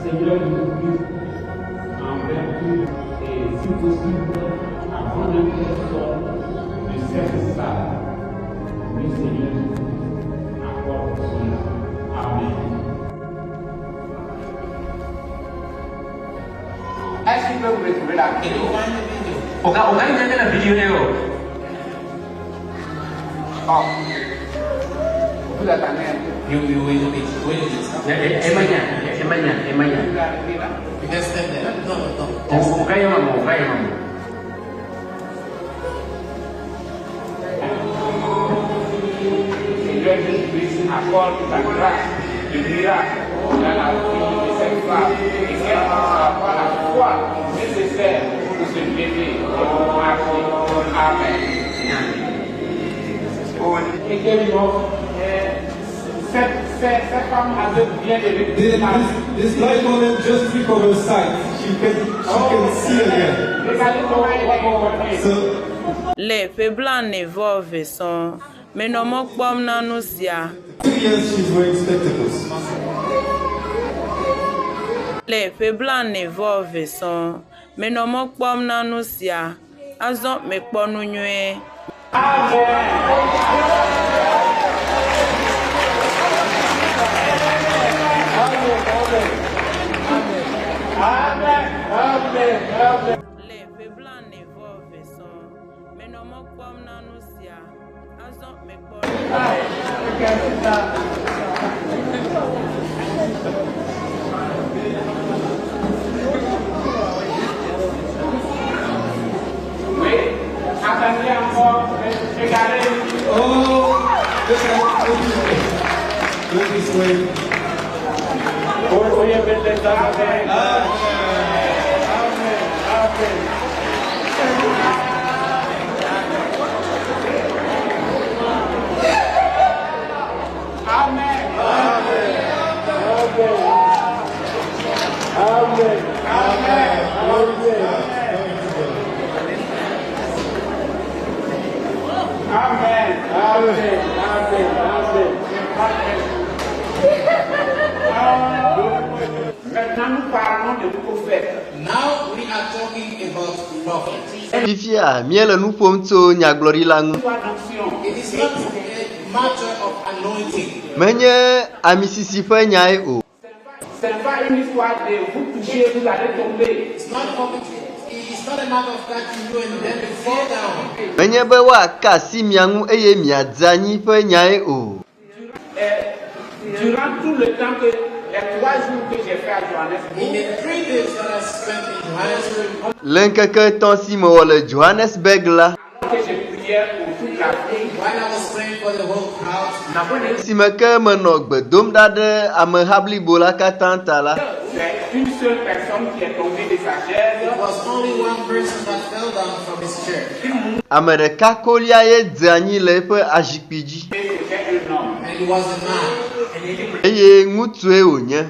Seigneur, nous prie en vertu et si possible, avant même qu'elle sorte de cette salle. Oui, Seigneur, accorde cela. Amen. Est-ce qu'il peut vous retrouver la vidéo? Organizez la vidéo. Oh. Vous attendez un peu. You wait a bit. Emanya. You can stand there. No. Seigneur Jésus-Christ, accorde ta grâce de miracle dans la vie de cette femme et qu'elle puisse avoir la foi nécessaire pour se lever et pour marcher. Amen. Et également, cette femme avait bien de l'église. This blind woman just recovered sight. She can see again. Regardez comment elle est comportée. Le feblan ne vove son menomok bom nanusia. 2 years she's wearing spectacles. Le feblan ne vove son menomok bom nanusia. Azon me kponu nyue. Le feblan ne vove son menomok bom nanusia. Azon me kponu. Oui, attendez encore, regardez. Oh, look this way. Voy a ver les Amen. Maintenant, nous parlons de prophètes. Now we are talking about prophets. Fifia, miele nu pomto nyaglori lang. It is not a matter of anointing. Menye amisisi fe nyai o. Ce n'est pas une histoire de vous toucher, vous allez tomber. It's not a matter of touching you and then you fall down. Menye be wa kasi miangu eye miadzanyi fe nyai o. Durant tout le temps que les 3 jours que j'ai fait à Johannesburg, In the 3 days that I spent in Johannesburg, Lenkeke tonsi mo wole Johannesburg la. que je priais pour toute la vie, while I was praying for the whole crowd, Si meke menok bedom dade ame habli bola katanta la. c'est une seule personne qui est tombée de sa chaise. it was only one person that fell down from his chair. Ame ɖeka kolia ye dze anyi le eƒe azikpidzi. C'était un homme. And he was a man. Eye ŋutsue wònye.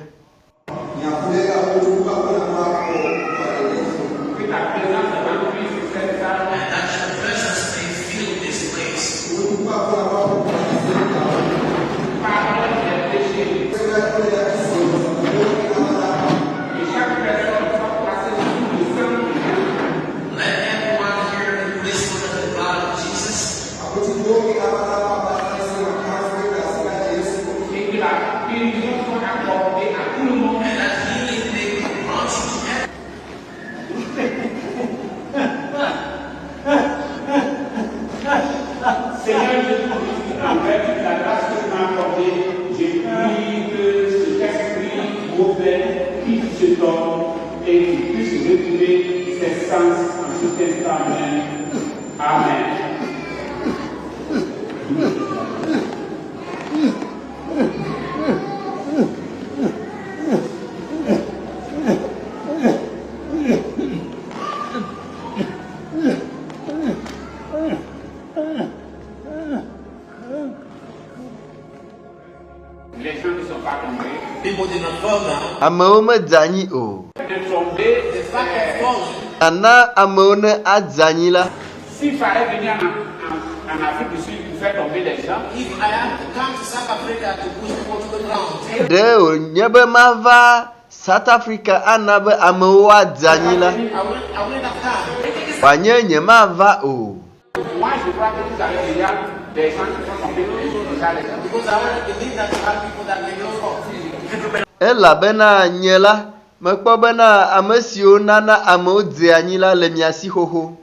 Seigneur Jésus-Christ, en vertu de la grâce que tu m'as accordée, je prie que cet esprit mauvais quitte ce homme et qu'il puisse retrouver ses sens en cet instant même. Amen. fell down. amewo medze anyi o. de tomber. The fact of falling. Nana amewo ne adze anyi la, S'il fallait venir en Afrique du Sud pour faire tomber les gens, If I have to come to South Africa to push people to the ground, ɖe wònye be mava South Africa ana be amewo adze anyi la, I wouldn't have come. wòanye nyemava o. moi je crois que vous avez déjà des gens qui sont tombés déjà les gens. Because I want to believe that you have people that may not fall. Elabena nye la, mekpɔ bena ame siwo nana amewo dze anyi la le mia si xoxo.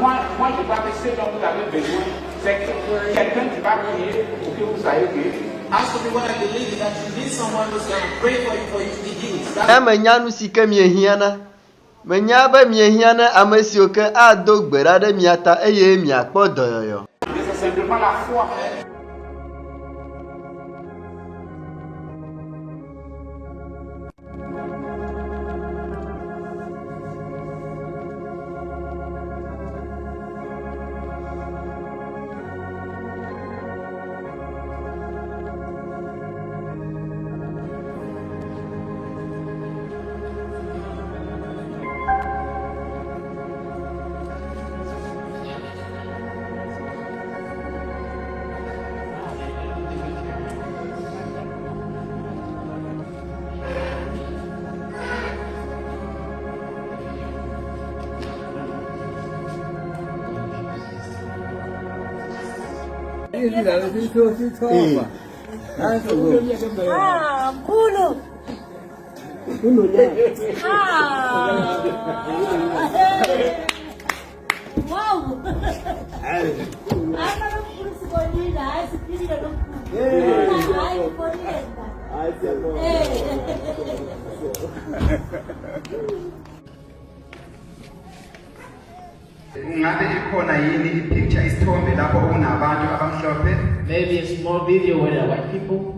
Moi, je crois que ce dont vous avez besoin, c'est que quelqu'un qui va prier pour que vous soyez guéris. As for me, what I believe is that you need someone who's going to pray for you to be healed. Ne menya nu si ke miehiã menya be miehiã ne ame siwo ke ado gbe ɖa ɖe mia ta eye miakpɔ dɔyɔyɔ. Mais c'est simplement la foi. Ah, Kulu. Ah. Wow. Ana Kulu sikolila, asiphilile lo Kulu. Hayi Ngabe ikhona yini ipicture isithombe lapho kunabantu abamhlophe? Maybe a small video where there are white people.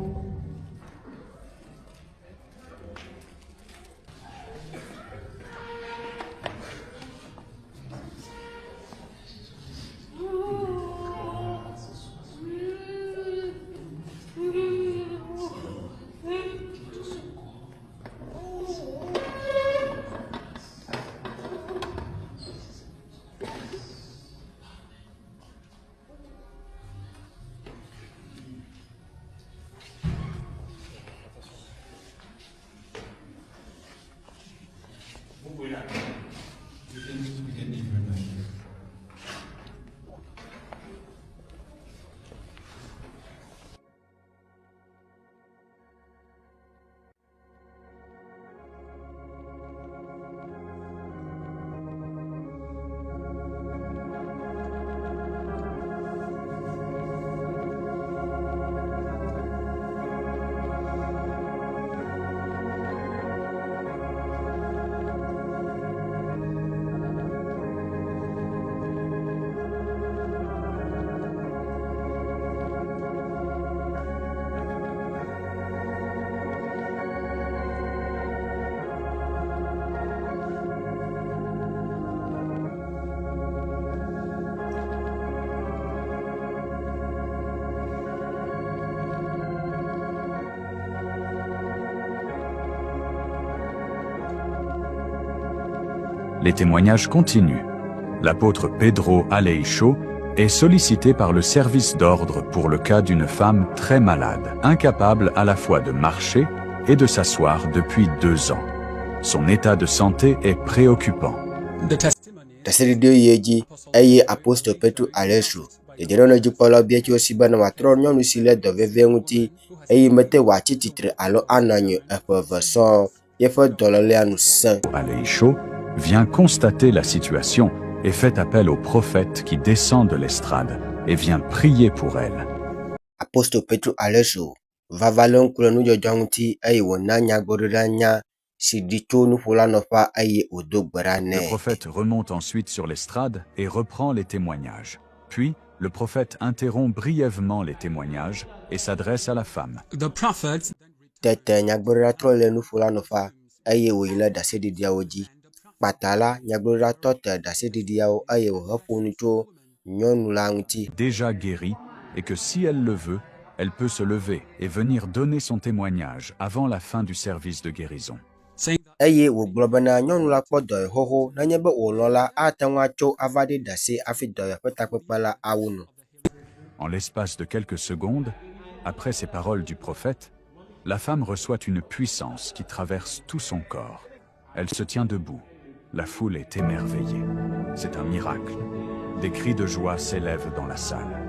Les témoignages continuent. L'apôtre Pedro Aleixo est sollicité par le service d'ordre pour le cas d'une femme très malade, incapable à la fois de marcher et de s'asseoir depuis 2 ans. Son état de santé est préoccupant. Tasiridio yeji eye apôtre Pedro Aleixo dedeno jukpolo bia ti osiba na watro nyonu sile do veve nguti eye mete wa titre alo ananyo efeveson yefe dolole anu saint. Aleixo vient constater la situation et fait appel au prophète qui descend de l'estrade et vient prier pour elle. Apôtre Pedro Aleixo va valon kulonu jojonguti eye wona nyagboriranya sidito nu fulano fa eye odogbarane. Le prophète remonte ensuite sur l'estrade et reprend les témoignages. Puis, le prophète interrompt brièvement les témoignages et s'adresse à la femme. Tete nyagborira trole nu fulano fa eye woyile dasedi diawoji. Patala nyagborira tote dasedi diawo eye wohoponu to nyonu la nguti. Déjà guérie et que si elle le veut, elle peut se lever et venir donner son témoignage avant la fin du service de guérison. Eye wo globana nyɔnu la kpɔ dɔyɔ xoxo nenye be wòlɔ la ate ŋu atso ava ɖe ɖase afi dɔyɔ ƒe takpekpe la awu nu. En l'espace de quelques secondes, après ces paroles du prophète, la femme reçoit une puissance qui traverse tout son corps. Elle se tient debout. La foule est émerveillée. C'est un miracle. Des cris de joie s'élèvent dans la salle.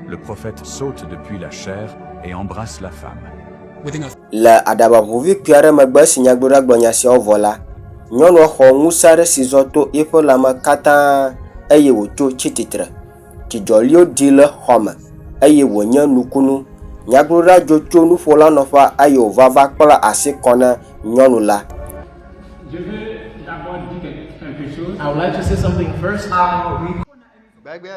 Le prophète saute depuis la chaire et embrasse la femme. Le adabaʋuvi kpui aɖe megbe si nyagblɔɖila gblɔ nya siawo vɔ la, nyɔnua xɔ ŋusẽ aɖe si zɔ to eƒe lãme katã eye wòtso tsi tsitre. Dzidzɔliwo ɖi le xɔme eye wònye nukunu. Nyagblɔɖila dzo tso nuƒola nɔƒea eye wòva va kpla asi kɔ na nyɔnu la. Je veux d'abord dire quelque chose. I would like to say something first. La femme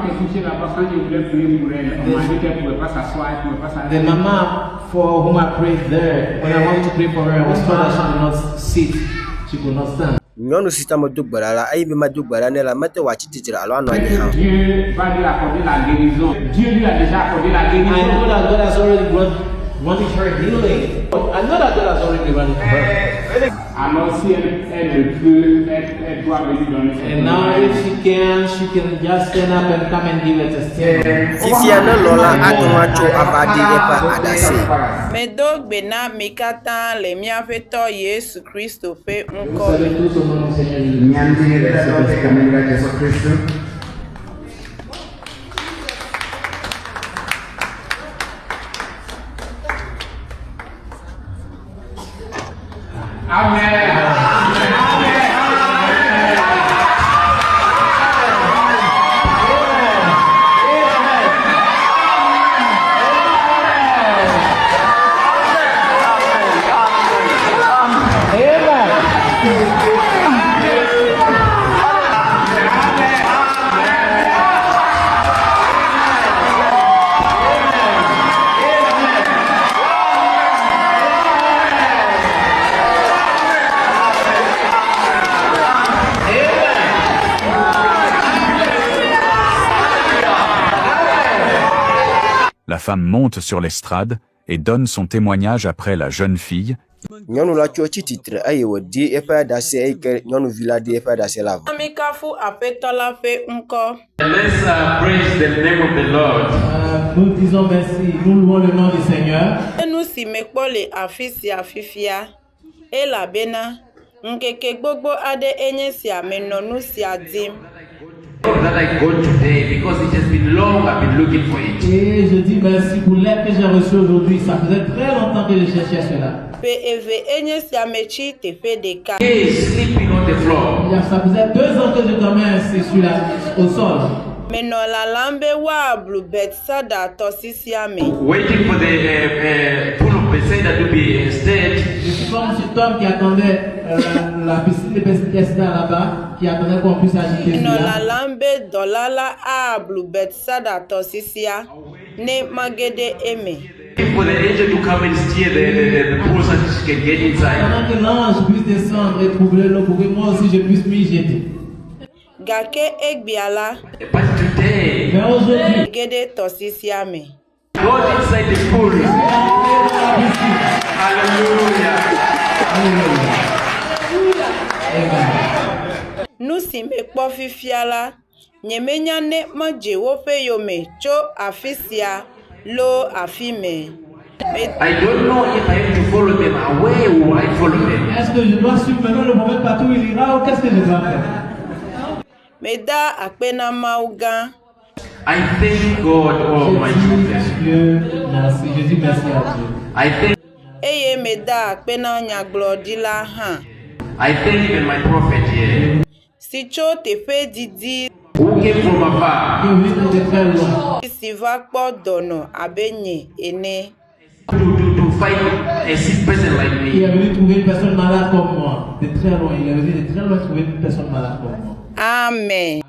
qui est touchée là-bas, quand je voulais prier pour elle, on m'a dit qu'elle ne pouvait pas s'asseoir, elle ne pouvait pas s'arrêter. The mama for whom I prayed there, when I wanted to pray for her, I was told that she could not sit, she could not stand. Nyɔnu si tame do gbe ɖa la eye be medo gbe ɖa nɛ la mete wòatsi tsitre alo anɔ anyi hã. Dieu va lui accorder la guérison. Dieu lui a déjà accordé la guérison. I know that God has already granted her healing. I know that God has already granted her. Alors si elle peut, elle doit venir donner son And now if she can just stand up and come and give a testimony. Fifia ne lɔ la ate ŋu atso ava ɖe eƒe aɖase. Medo gbe na mi katã le míaƒe tɔ Yesu Kristo ƒe Vous ŋkɔ. savez tous au nom du Seigneur Jésus. Amen. La femme monte sur l'estrade et donne son témoignage après la jeune fille. Nyɔnu la tso tsi tsitre eye wòdi eƒe ɖase eyi ke nyɔnuvi la di eƒe ɖase la vɔ. Amikafu aƒetɔ la ƒe ŋkɔ. Let's praise the name of the Lord. Nous disons merci, nous louons le nom du Seigneur. Enu si mekpɔ le afi sia fifia, elabena nkeke gbogbo aɖe enye sia menɔ nu sia dim. That I got today because it has been long I've been looking for it. Et je dis merci pour l'aide que j'ai reçue aujourd'hui. Ça faisait très longtemps que je cherchais cela. Pe eve enye sia metsi teƒe ɖeka. He is sleeping on the floor. Ça faisait 2 ans que je dormais assis au sol. Menɔ lalam be woablu Bethsaida tɔsisia me. Waiting for the pool of Bethesda to be stirred. Je suis comme cet homme qui attendait la piscine de Bethesda là-bas, qui attendait qu'on puisse agiter Menɔ cela. lalam be dɔla la ablu Bethsaida tɔsisia ne magede eme. Waiting for the angel to come and steer the pool so that she can get inside. Pendant que l'ange puisse descendre et trouver l'eau pour que moi aussi je puisse m'y jeter. Gake egbia la But today, Mais aujourd'hui, gede tɔsisia me. God inside the pool. Hallelujah. Nu si mekpɔ fifia la, nyemenya ne medze woƒe yome tso afi sia lo afi me. I don't know if I have to follow them. Where will I follow them? est-ce que je dois suivre maintenant le prophète partout où il ira ou qu'est-ce que je dois faire? Meda akpe na Mawu gã. I thank God Almighty. Dieu, merci. Je dis merci à Dieu. I thank Eye meda akpe na nyagblɔɖila hã. I thank even my prophet here, Si tso teƒe didi who came from afar Qui est venu de très loin. si va kpɔ dɔnɔ abe nye ene. to find a sick person like Il est me. venu trouver une personne malade comme moi. De très loin. Il est venu de très loin trouver une personne malade comme moi. Amen.